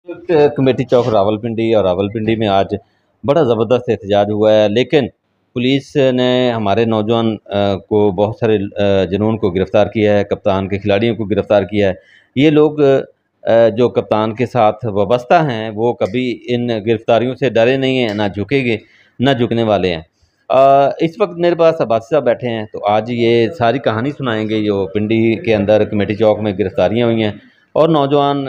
Committee चौक रावलपिंडी और रावलपिंडी में आज बड़ा ज़बरदस्त एहतजाज हुआ है, लेकिन पुलिस ने हमारे नौजवान को बहुत सारे जुनून को गिरफ़्तार किया है, कप्तान के खिलाड़ियों को गिरफ़्तार किया है। ये लोग जो कप्तान के साथ वाबस्ता हैं वो कभी इन गिरफ़्तारियों से डरे नहीं हैं, ना झुकेंगे ना झुकने वाले हैं। इस वक्त मेरे पास अब्बासी साहब बैठे हैं, तो आज ये सारी कहानी सुनाएंगे जो पिंडी के अंदर कमेटी चौक में गिरफ़्तारियाँ हुई हैं और नौजवान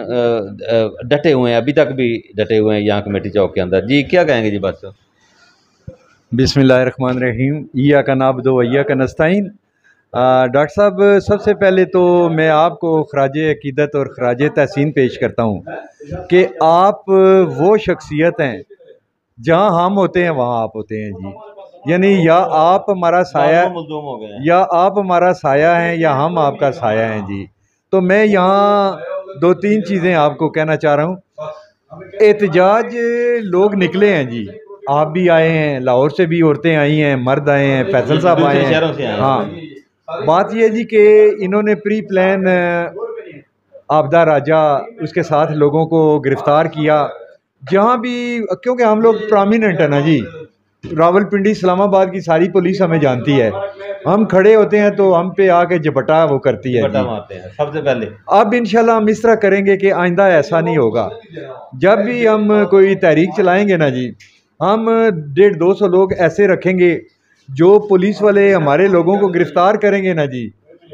डटे हुए हैं, अभी तक भी डटे हुए हैं यहाँ कमेटी चौक के अंदर। जी क्या कहेंगे जी बात साहब? बिस्मिल्लाहिर्रहमानिर्रहीम, इय्याका नअब्दु व इय्याका नस्तईन। डॉक्टर साहब, सबसे पहले तो मैं आपको खराज अकीदत और खराज तहसीन पेश करता हूँ कि आप वो शख्सियत हैं, जहाँ हम होते हैं वहाँ आप होते हैं जी। यानी या आप हमारा साया या आप हमारा साया हैं या हम आपका साया हैं जी। तो मैं यहाँ दो तीन चीज़ें आपको कहना चाह रहा हूँ। एहतजाज लोग निकले हैं जी, आप भी आए हैं, लाहौर से भी औरतें आई हैं, मर्द आए हैं, फैसल साहब आए हैं। हाँ, बात यह जी कि इन्होंने प्री प्लान आपदा राजा उसके साथ लोगों को गिरफ्तार किया, जहाँ भी, क्योंकि हम लोग प्रोमिनेंट है ना जी, रावलपिंडी इस्लामाबाद की सारी पुलिस हमें जानती है। हम खड़े होते हैं तो हम पे आके झपटा वो करती है जी। सबसे पहले अब इंशाल्लाह हम इस तरह करेंगे कि आइंदा ऐसा नहीं होगा। जब भी हम कोई तहरीक चलाएंगे ना जी, हम 150-200 लोग ऐसे रखेंगे जो पुलिस वाले हमारे लोगों को गिरफ्तार करेंगे ना जी,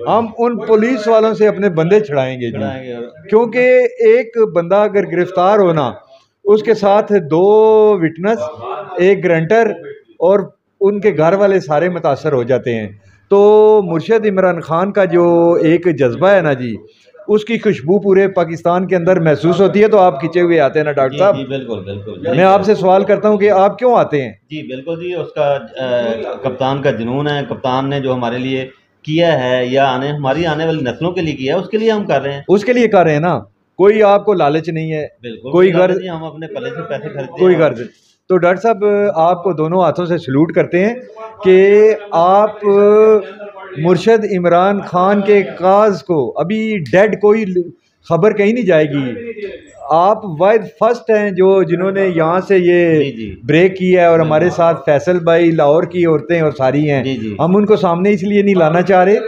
हम उन पुलिस वालों से अपने बंदे छुड़ाएंगे जी। क्योंकि एक बंदा अगर गिरफ्तार होना, उसके साथ 2 विटनेस, 1 गारंटर और उनके घर वाले सारे मुतासर हो जाते हैं। तो मुर्शद इमरान खान का जो एक जज्बा है ना जी, उसकी खुशबू पूरे पाकिस्तान के अंदर महसूस होती है। तो आप खिंचे हुए आते हैं ना डॉक्टर साहब? बिल्कुल बिल्कुल। मैं आपसे सवाल करता हूं कि आप क्यों आते हैं? जी बिल्कुल जी, उसका कप्तान का जुनून है। कप्तान ने जो हमारे लिए किया है या हमारी आने वाली नस्लों के लिए किया है, उसके लिए हम कर रहे हैं। उसके लिए कर रहे हैं ना, कोई आपको लालच नहीं है, कोई गर्ज, हम अपने पले से पैसे खरीदते कोई गर्ज। तो डॉक्टर साहब, आपको दोनों हाथों से सल्यूट करते हैं कि आप मुर्शद इमरान खान के काज को, अभी डेड कोई खबर कहीं नहीं जाएगी। आप वाइड फर्स्ट हैं जो जिन्होंने यहाँ से ये ब्रेक किया है, और हमारे साथ फैसल भाई, लाहौर की औरतें और सारी हैं। हम उनको सामने इसलिए नहीं लाना चाह रहे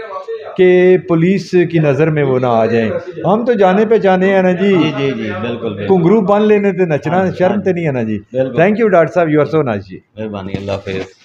कि पुलिस की नज़र में वो ना आ जाए। हम तो जाने पहचाने हैं ना जी। जी जी बिल्कुल। घुंघरू बांध लेने से नचना शर्म तो नहीं है ना जी। थैंक यू डॉक्टर साहब, यू आर सो नाइस जी। मेहरबानी, अल्लाह हाफिज़।